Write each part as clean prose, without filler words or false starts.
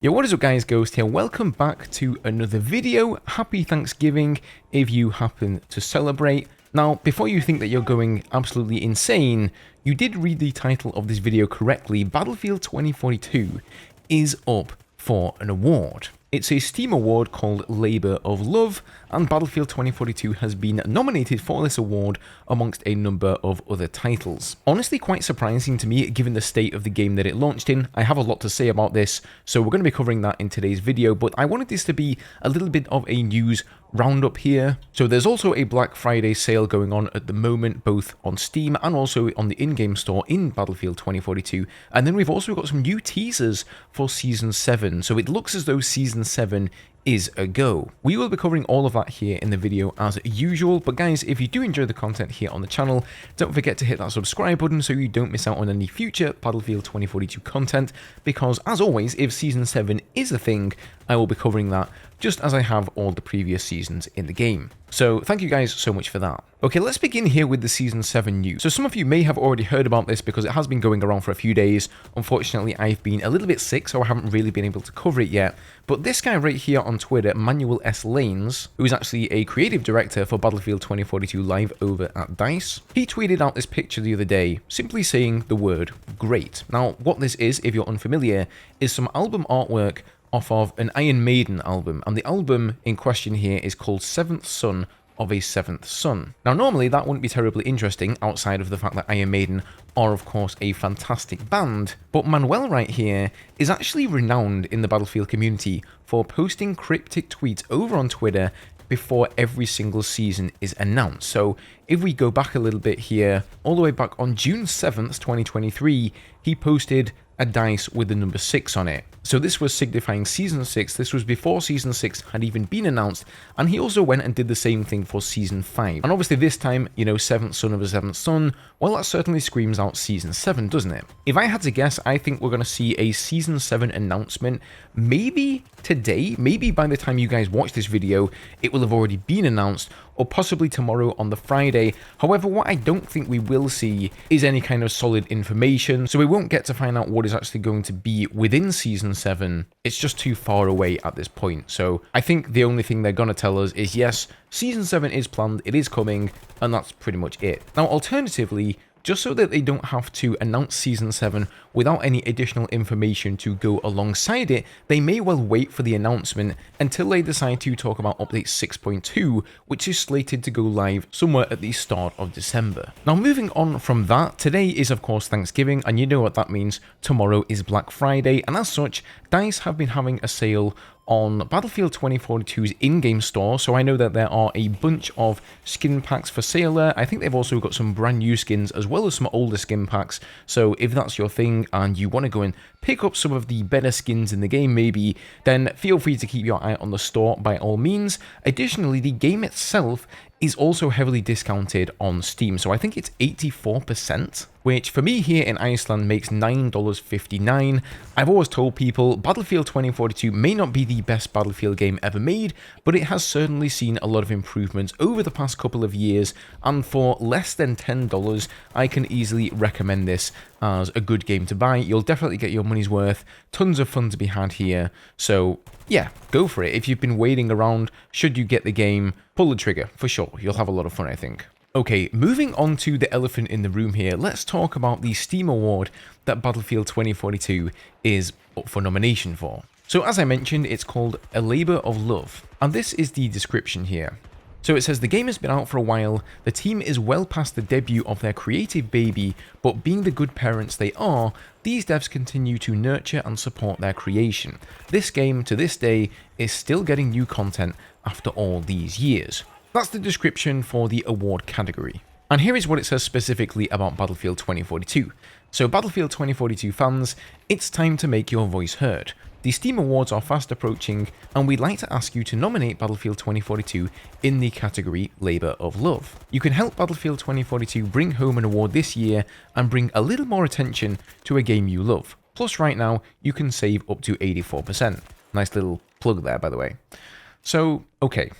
Yo, what is up guys, Ghost here. Welcome back to another video. Happy Thanksgiving if you happen to celebrate. Now, before you think that you're going absolutely insane, you did read the title of this video correctly. Battlefield 2042 is up for an award. It's a Steam award called Labour of Love, and Battlefield 2042 has been nominated for this award amongst a number of other titles. Honestly, quite surprising to me given the state of the game that it launched in. I have a lot to say about this, so we're going to be covering that in today's video, but I wanted this to be a little bit of a news roundup here. So there's also a Black Friday sale going on at the moment, both on Steam and also on the in-game store in Battlefield 2042. And then we've also got some new teasers for Season 7. So it looks as though Season 7 is a go. We will be covering all of that here in the video as usual, but guys, if you do enjoy the content here on the channel, don't forget to hit that subscribe button so you don't miss out on any future Battlefield 2042 content, because as always, if Season 7 is a thing, I will be covering that just as I have all the previous seasons in the game. So thank you guys so much for that. Okay, let's begin here with the Season 7 news. So some of you may have already heard about this because it has been going around for a few days. Unfortunately, I've been a little bit sick, so I haven't really been able to cover it yet. But this guy right here on Twitter, Manuel S. Lanes, who is actually a creative director for Battlefield 2042 Live over at DICE, he tweeted out this picture the other day, simply saying the word great. Now, what this is, if you're unfamiliar, is some album artwork off of an Iron Maiden album, and the album in question here is called Seventh Son of a Seventh Son. Now normally that wouldn't be terribly interesting outside of the fact that Iron Maiden are of course a fantastic band, but Manuel right here is actually renowned in the Battlefield community for posting cryptic tweets over on Twitter before every single season is announced. So if we go back a little bit here, all the way back on June 7th, 2023, he posted a dice with the number 6 on it. So this was signifying Season 6, this was before Season 6 had even been announced, and he also went and did the same thing for Season 5. And obviously this time, you know, 7th son of a 7th son, well that certainly screams out Season 7, doesn't it? If I had to guess, I think we're going to see a Season 7 announcement, maybe today, maybe by the time you guys watch this video, it will have already been announced, or possibly tomorrow on the Friday. However, what I don't think we will see is any kind of solid information, so we won't get to find out what is actually going to be within Season 7. It's just too far away at this point. So I think the only thing they're going to tell us is yes, Season 7 is planned, it is coming, and that's pretty much it. Now, alternatively, just so that they don't have to announce Season 7 without any additional information to go alongside it, they may well wait for the announcement until they decide to talk about Update 6.2, which is slated to go live somewhere at the start of December. Now moving on from that, today is of course Thanksgiving, and you know what that means, tomorrow is Black Friday, and as such, DICE have been having a sale on Battlefield 2042's in-game store, so I know that there are a bunch of skin packs for sale there. I think they've also got some brand new skins as well as some older skin packs, so if that's your thing and you want to go and pick up some of the better skins in the game maybe, then feel free to keep your eye on the store by all means. Additionally, the game itself is also heavily discounted on Steam, so I think it's 84%, which for me here in Iceland makes $9.59. I've always told people Battlefield 2042 may not be the best Battlefield game ever made, but it has certainly seen a lot of improvements over the past couple of years, and for less than $10, I can easily recommend this as a good game to buy. You'll definitely get your money's worth, tons of fun to be had here, so yeah, go for it. If you've been waiting around, should you get the game, pull the trigger, for sure. You'll have a lot of fun, I think. Okay, moving on to the elephant in the room here, let's talk about the Steam award that Battlefield 2042 is up for nomination for. So as I mentioned, it's called A Labour of Love, and this is the description here. So it says, the game has been out for a while, the team is well past the debut of their creative baby, but being the good parents they are, these devs continue to nurture and support their creation. This game, to this day, is still getting new content after all these years. That's the description for the award category. And here is what it says specifically about Battlefield 2042. So Battlefield 2042 fans, it's time to make your voice heard. The Steam Awards are fast approaching, and we'd like to ask you to nominate Battlefield 2042 in the category Labour of Love. You can help Battlefield 2042 bring home an award this year and bring a little more attention to a game you love. Plus right now, you can save up to 84%. Nice little plug there, by the way. So, okay.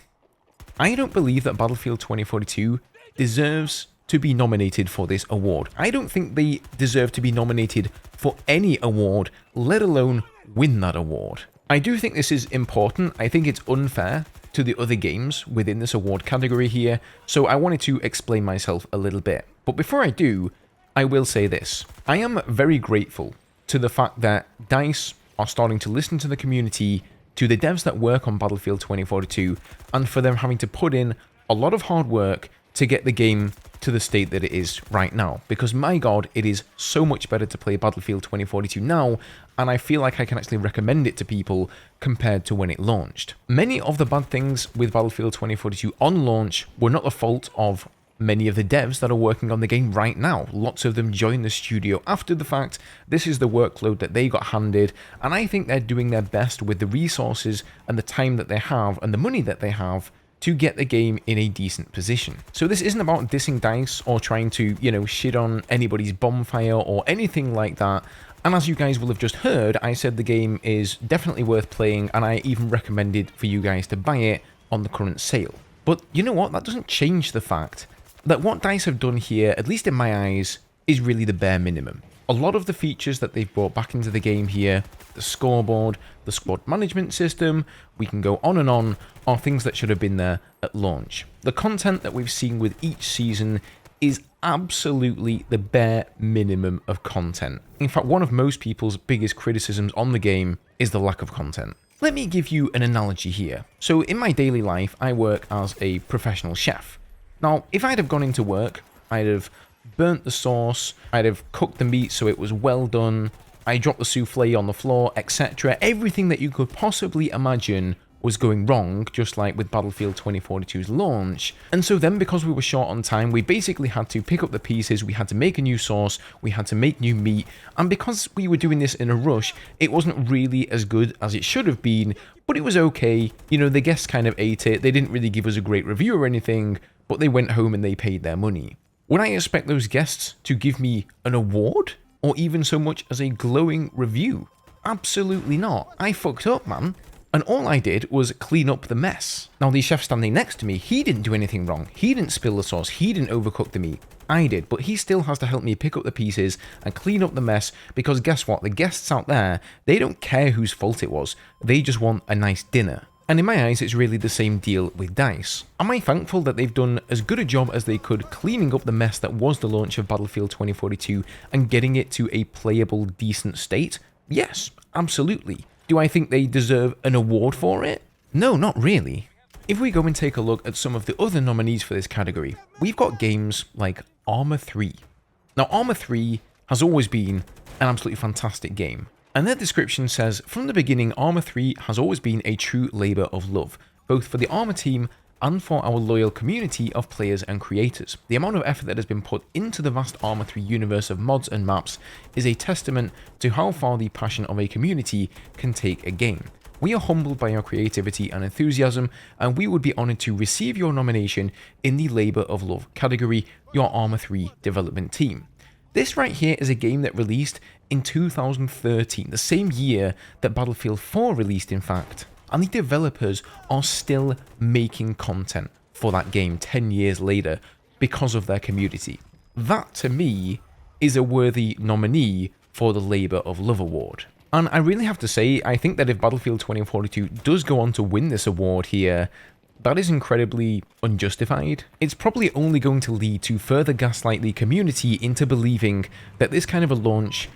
I don't believe that Battlefield 2042 deserves to be nominated for this award. I don't think they deserve to be nominated for any award, let alone win that award. I do think this is important. I think it's unfair to the other games within this award category here, so I wanted to explain myself a little bit. But before I do, I will say this. I am very grateful to the fact that DICE are starting to listen to the community, to the devs that work on Battlefield 2042, and for them having to put in a lot of hard work to get the game to the state that it is right now. Because my god, it is so much better to play Battlefield 2042 now, and I feel like I can actually recommend it to people compared to when it launched. Many of the bad things with Battlefield 2042 on launch were not the fault of many of the devs that are working on the game right now. Lots of them joined the studio after the fact. This is the workload that they got handed, and I think they're doing their best with the resources and the time that they have and the money that they have to get the game in a decent position. So this isn't about dissing DICE or trying to, shit on anybody's bonfire or anything like that. And as you guys will have just heard, I said the game is definitely worth playing, and I even recommended for you guys to buy it on the current sale. But you know what? That doesn't change the fact that what DICE have done here, at least in my eyes, is really the bare minimum. A lot of the features that they've brought back into the game here, the scoreboard, the squad management system, we can go on and on, are things that should have been there at launch. The content that we've seen with each season is absolutely the bare minimum of content. In fact, one of most people's biggest criticisms on the game is the lack of content. Let me give you an analogy here. So in my daily life, I work as a professional chef. Now, if I'd have gone into work, I'd have burnt the sauce, I'd have cooked the meat so it was well done, I dropped the souffle on the floor, etc. Everything that you could possibly imagine was going wrong, just like with Battlefield 2042's launch. And so then, because we were short on time, we basically had to pick up the pieces, we had to make a new sauce, we had to make new meat, and because we were doing this in a rush, it wasn't really as good as it should have been, but it was okay. The guests kind of ate it, they didn't really give us a great review or anything, but they went home and they paid their money. Would I expect those guests to give me an award? Or even so much as a glowing review? Absolutely not. I fucked up, man. And all I did was clean up the mess. Now, the chef standing next to me, he didn't do anything wrong. He didn't spill the sauce. He didn't overcook the meat. I did, but he still has to help me pick up the pieces and clean up the mess, because guess what? The guests out there, they don't care whose fault it was. They just want a nice dinner. And in my eyes, it's really the same deal with DICE. Am I thankful that they've done as good a job as they could cleaning up the mess that was the launch of Battlefield 2042 and getting it to a playable, decent state? Yes, absolutely. Do I think they deserve an award for it? No, not really. If we go and take a look at some of the other nominees for this category, we've got games like Arma 3. Now, Arma 3 has always been an absolutely fantastic game. And their description says, from the beginning, Arma 3 has always been a true labour of love, both for the Arma team and for our loyal community of players and creators. The amount of effort that has been put into the vast Arma 3 universe of mods and maps is a testament to how far the passion of a community can take a game. We are humbled by your creativity and enthusiasm, and we would be honoured to receive your nomination in the Labour of Love category, your Arma 3 development team. This right here is a game that released in 2013, the same year that Battlefield 4 released, in fact. And the developers are still making content for that game 10 years later because of their community. That, to me, is a worthy nominee for the Labour of Love award. And I really have to say, I think that if Battlefield 2042 does go on to win this award here, that is incredibly unjustified. It's probably only going to lead to further gaslight the community into believing that this kind of a launch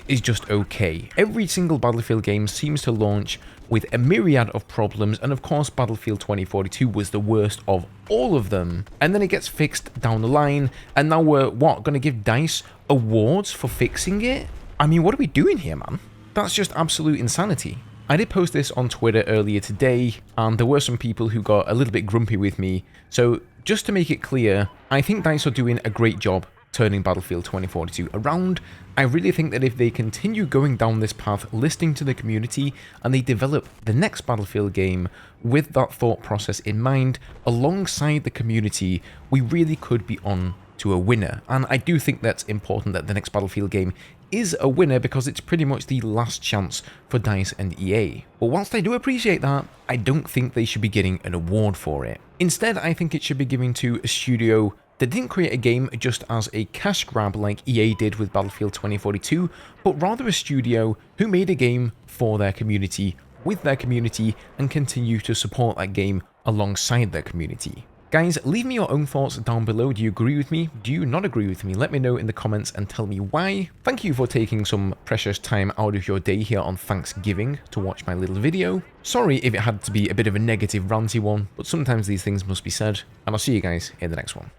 is just okay. Every single Battlefield game seems to launch with a myriad of problems, and of course Battlefield 2042 was the worst of all of them. And then it gets fixed down the line, and now we're, going to give DICE awards for fixing it? I mean, what are we doing here, man? That's just absolute insanity. I did post this on Twitter earlier today, and there were some people who got a little bit grumpy with me. So just to make it clear, I think DICE are doing a great job turning Battlefield 2042 around. I really think that if they continue going down this path, listening to the community, and they develop the next Battlefield game with that thought process in mind, alongside the community, we really could be on to a winner. And I do think that's important that the next Battlefield game is a winner, because it's pretty much the last chance for DICE and EA. But whilst I do appreciate that, I don't think they should be getting an award for it. Instead, I think it should be given to a studio They didn't create a game just as a cash grab like EA did with Battlefield 2042, but rather a studio who made a game for their community, with their community, and continue to support that game alongside their community. Guys, leave me your own thoughts down below. Do you agree with me? Do you not agree with me? Let me know in the comments and tell me why. Thank you for taking some precious time out of your day here on Thanksgiving to watch my little video. Sorry if it had to be a bit of a negative ranty one, but sometimes these things must be said, and I'll see you guys in the next one.